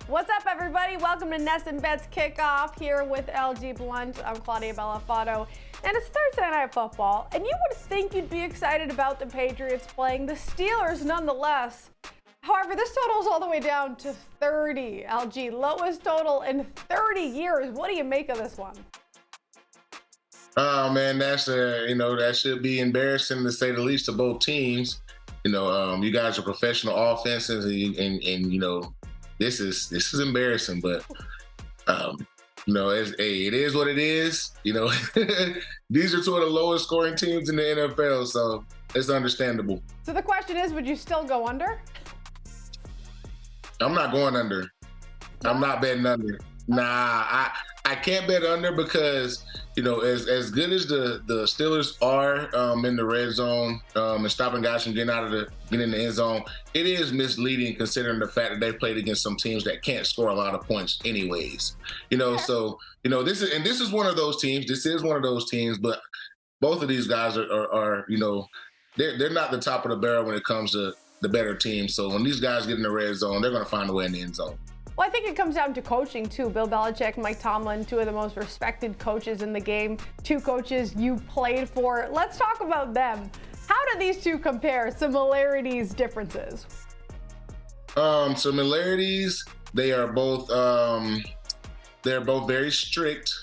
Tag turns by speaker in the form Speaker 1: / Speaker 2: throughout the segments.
Speaker 1: What's up, everybody? Welcome to NESN Bets Kickoff here with LG Blount. I'm Claudia Bellofatto, and it's Thursday Night Football, and you would think you'd be excited about the Patriots playing the Steelers nonetheless. However, this total is all the way down to 30, LG. Lowest total in 30 years. What do you make of this one?
Speaker 2: Oh man, that should be embarrassing to say the least to both teams. You guys are professional offenses, and this is embarrassing. But it is what it is. These are two of the lowest scoring teams in the NFL, so it's understandable.
Speaker 1: So the question is, would you still go under?
Speaker 2: I'm not going under. I'm not betting under. Nah, I can't bet under because, as good as the Steelers are in the red zone and stopping guys from getting in the end zone, it is misleading considering the fact that they've played against some teams that can't score a lot of points anyways. So this is one of those teams. This is one of those teams, but both of these guys are they're not the top of the barrel when it comes to the better teams. So when these guys get in the red zone, they're going to find a way in the end zone.
Speaker 1: Well, I think it comes down to coaching, too. Bill Belichick, Mike Tomlin, two of the most respected coaches in the game, two coaches you played for. Let's talk about them. How do these two compare? Similarities, differences?
Speaker 2: Similarities, they are both very strict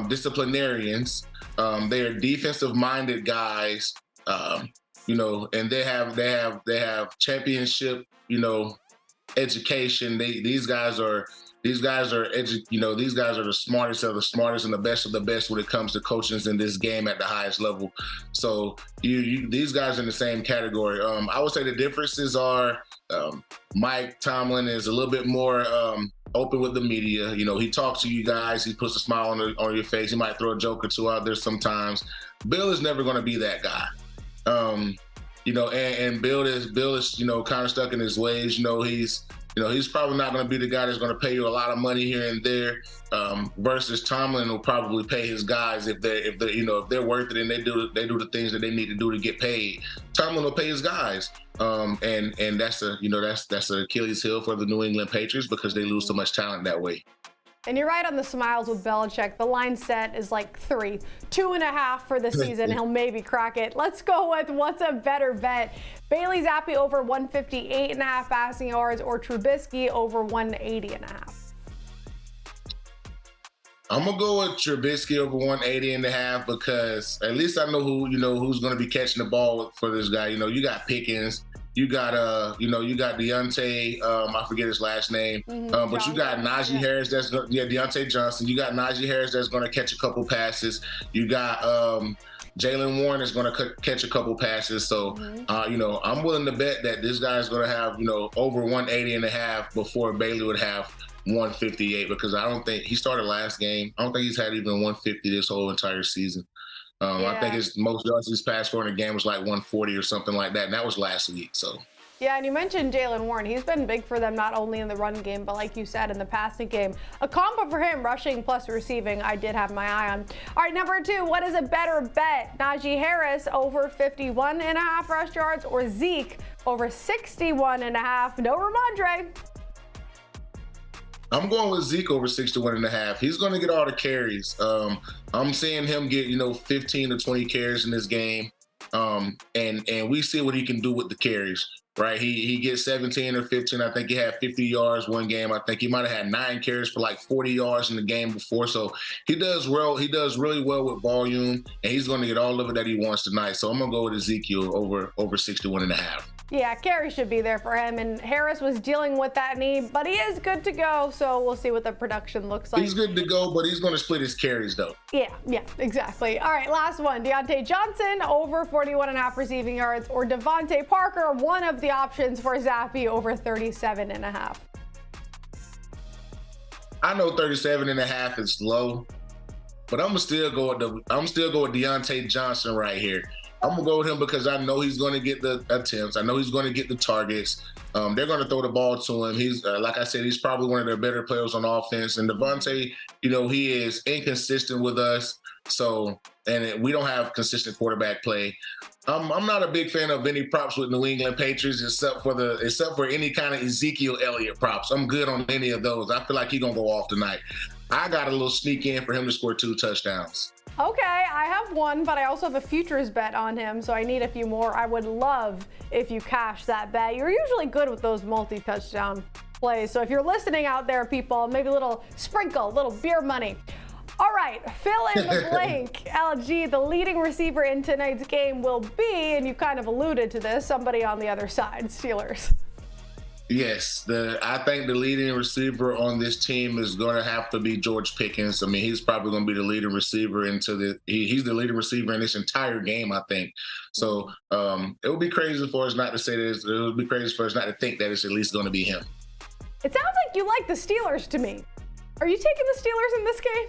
Speaker 2: disciplinarians. They are defensive-minded guys, and they have championship, education. These guys are the smartest of the smartest and the best of the best when it comes to coaching in this game at the highest level. So these guys are in the same category. I would say the differences are Mike Tomlin is a little bit more open with the media. He talks to you guys. He puts a smile on your face. He might throw a joke or two out there sometimes. Bill is never going to be that guy. And Bill is kind of stuck in his ways. He's probably not going to be the guy that's going to pay you a lot of money here and there. Versus Tomlin will probably pay his guys if they're worth it and they do the things that they need to do to get paid. Tomlin will pay his guys, and that's an Achilles heel for the New England Patriots because they lose so much talent that way.
Speaker 1: And you're right on the smiles with Belichick. The line set is like 3, 2.5 for the season. He'll maybe crack it. Let's go with what's a better bet. Bailey Zappi over 158.5 passing yards or Trubisky over 180.5.
Speaker 2: I'm gonna go with Trubisky over 180.5 because at least I know who's gonna be catching the ball for this guy. You got Pickens. You got Deontay, I forget his last name, but you got Najee Harris. Deontay Johnson. You got Najee Harris that's going to catch a couple passes. You got Jaylen Warren is going to catch a couple passes. So, I'm willing to bet that this guy is going to have over 180.5 before Bailey would have 158 because I don't think he started last game. I don't think he's had even 150 this whole entire season. I think his most yards he's passed for in a game was like 140 or something like that, and that was last week. So.
Speaker 1: Yeah, and you mentioned Jaylen Warren. He's been big for them not only in the run game, but like you said, in the passing game. A combo for him, rushing plus receiving, I did have my eye on. All right, number 2, what is a better bet? Najee Harris over 51.5 rush yards or Zeke over 61.5? No Ramondre.
Speaker 2: I'm going with Zeke over 61.5. He's going to get all the carries. I'm seeing him get 15 to 20 carries in this game, and we see what he can do with the carries. Right, he gets 17 or 15. I think he had 50 yards one game. I think he might have had 9 carries for like 40 yards in the game before. So he does well. He does really well with volume, and he's going to get all of it that he wants tonight. So I'm going to go with Ezekiel over 61.5.
Speaker 1: Yeah, carry should be there for him, and Harris was dealing with that knee, but he is good to go, so we'll see what the production looks like.
Speaker 2: He's good to go, but he's going to split his carries, though.
Speaker 1: Yeah, exactly. All right, last one. Deontay Johnson over 41.5 receiving yards, or Devontae Parker, one of the options for Zappi, over 37.5.
Speaker 2: I know 37.5 is low, but I'm still go with Deontay Johnson right here. I'm going to go with him because I know he's going to get the attempts. I know he's going to get the targets. They're going to throw the ball to him. He's, like I said, he's probably one of their better players on offense. And Devontae, he is inconsistent with us. So and we don't have consistent quarterback play. I'm not a big fan of any props with New England Patriots except for any kind of Ezekiel Elliott props. I'm good on any of those. I feel like he's gonna go off tonight. I got a little sneak in for him to score 2 touchdowns.
Speaker 1: Okay, I have one, but I also have a futures bet on him, so I need a few more. I would love if you cash that bet. You're usually good with those multi-touchdown plays, so if you're listening out there, people, maybe a little sprinkle, a little beer money. All right, fill in the blank. LG, the leading receiver in tonight's game will be, and you kind of alluded to this, somebody on the other side, Steelers.
Speaker 2: Yes, I think the leading receiver on this team is going to have to be George Pickens. I mean, he's probably going to be the leading receiver he's the leading receiver in this entire game, I think. So it would be crazy for us not to say this. It would be crazy for us not to think that it's at least going to be him.
Speaker 1: It sounds like you like the Steelers to me. Are you taking the Steelers in this game?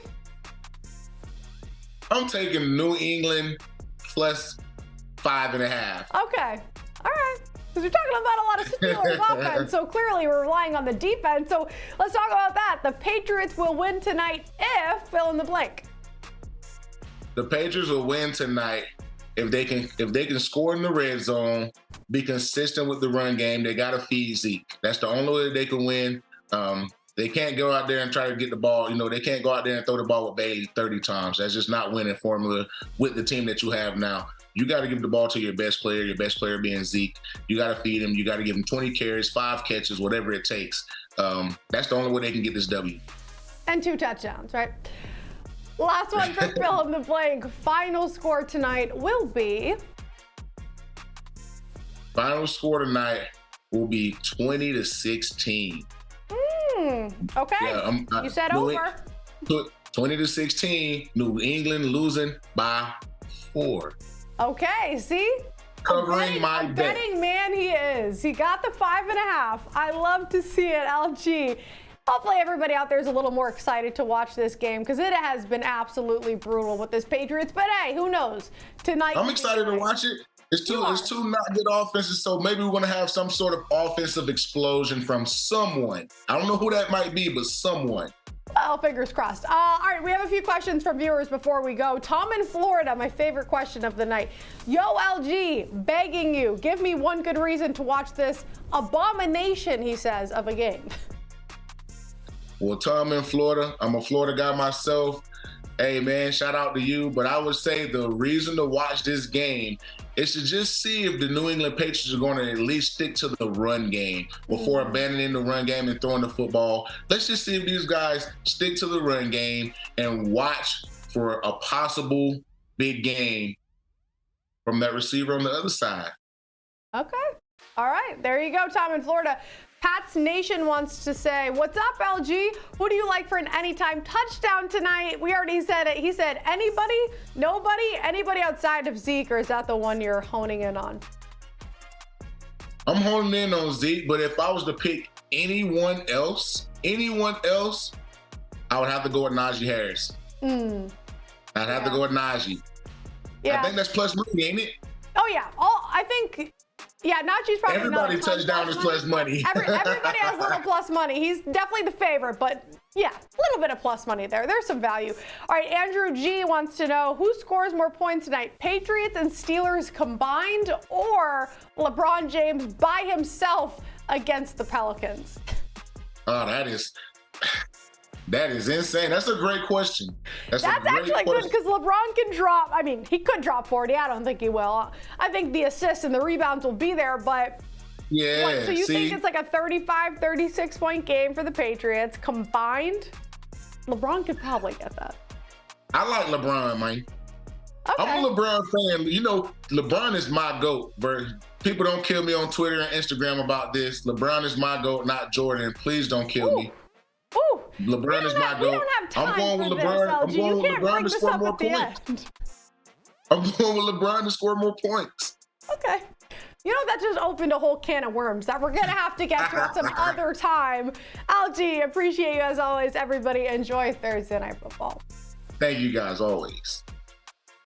Speaker 2: I'm taking New England plus 5.5.
Speaker 1: Okay. All right. Because we're talking about a lot of Steelers offense, so clearly we're relying on the defense. So let's talk about that. The Patriots will win tonight if fill in the blank.
Speaker 2: The Patriots will win tonight if they can score in the red zone, be consistent with the run game. They got to feed Zeke. That's the only way they can win. They can't go out there and try to get the ball. They can't go out there and throw the ball with Bailey 30 times. That's just not winning formula with the team that you have now. You got to give the ball to your best player being Zeke. You got to feed him. You got to give him 20 carries, 5 catches, whatever it takes. That's the only way they can get this W.
Speaker 1: And 2 touchdowns, right? Last one for fill in the blank. Final score tonight will be?
Speaker 2: Final score tonight will be 20-16.
Speaker 1: Okay.
Speaker 2: Yeah,
Speaker 1: you said over.
Speaker 2: 20-16. New England losing by 4.
Speaker 1: Okay, see?
Speaker 2: Covering my bet.
Speaker 1: Betting man he is. He got the 5.5. I love to see it, LG. Hopefully everybody out there is a little more excited to watch this game because it has been absolutely brutal with this Patriots. But hey, who knows? Tonight. I'm
Speaker 2: excited to watch it. It's two not good offenses, so maybe we're going to have some sort of offensive explosion from someone. I don't know who that might be, but someone.
Speaker 1: Well, fingers crossed. All right, we have a few questions from viewers before we go. Tom in Florida, my favorite question of the night. Yo, LG, begging you, give me one good reason to watch this abomination, he says, of a game.
Speaker 2: Well, Tom in Florida, I'm a Florida guy myself. Hey, man, shout out to you. But I would say the reason to watch this game is to just see if the New England Patriots are going to at least stick to the run game before abandoning the run game and throwing the football. Let's just see if these guys stick to the run game and watch for a possible big game from that receiver on the other side.
Speaker 1: Okay. All right. There you go, Tom in Florida. Pat's Nation wants to say, what's up, LG? Who do you like for an anytime touchdown tonight? We already said it. He said, anybody? Nobody? Anybody outside of Zeke, or is that the one you're honing in on?
Speaker 2: I'm honing in on Zeke, but if I was to pick anyone else, I would have to go with Najee Harris. I'd have to go with Najee. Yeah. I think that's plus money, ain't it?
Speaker 1: Oh, yeah. Yeah, Najee's probably
Speaker 2: everybody touchdown is plus money.
Speaker 1: Everybody has a little plus money. He's definitely the favorite, but yeah, a little bit of plus money there. There's some value. All right, Andrew G wants to know who scores more points tonight, Patriots and Steelers combined, or LeBron James by himself against the Pelicans?
Speaker 2: Oh, that is insane. That's a great question. That's
Speaker 1: actually good because LeBron can drop. I mean, he could drop 40. I don't think he will. I think the assists and the rebounds will be there, but
Speaker 2: yeah.
Speaker 1: So you think it's like a 35, 36 point game for the Patriots combined? LeBron could probably get that.
Speaker 2: I like LeBron, man. Okay. I'm a LeBron fan. LeBron is my GOAT. People don't kill me on Twitter and Instagram about this. LeBron is my GOAT, not Jordan. Please don't kill me.
Speaker 1: Ooh,
Speaker 2: LeBron is my GOAT.
Speaker 1: We don't have time
Speaker 2: I'm going with
Speaker 1: for
Speaker 2: LeBron.
Speaker 1: This,
Speaker 2: I'm going with LeBron to score more
Speaker 1: points.
Speaker 2: I'm going with LeBron to score more points.
Speaker 1: Okay. That just opened a whole can of worms that we're going to have to get to at some other time. LG, appreciate you as always. Everybody enjoy Thursday Night Football.
Speaker 2: Thank you guys always.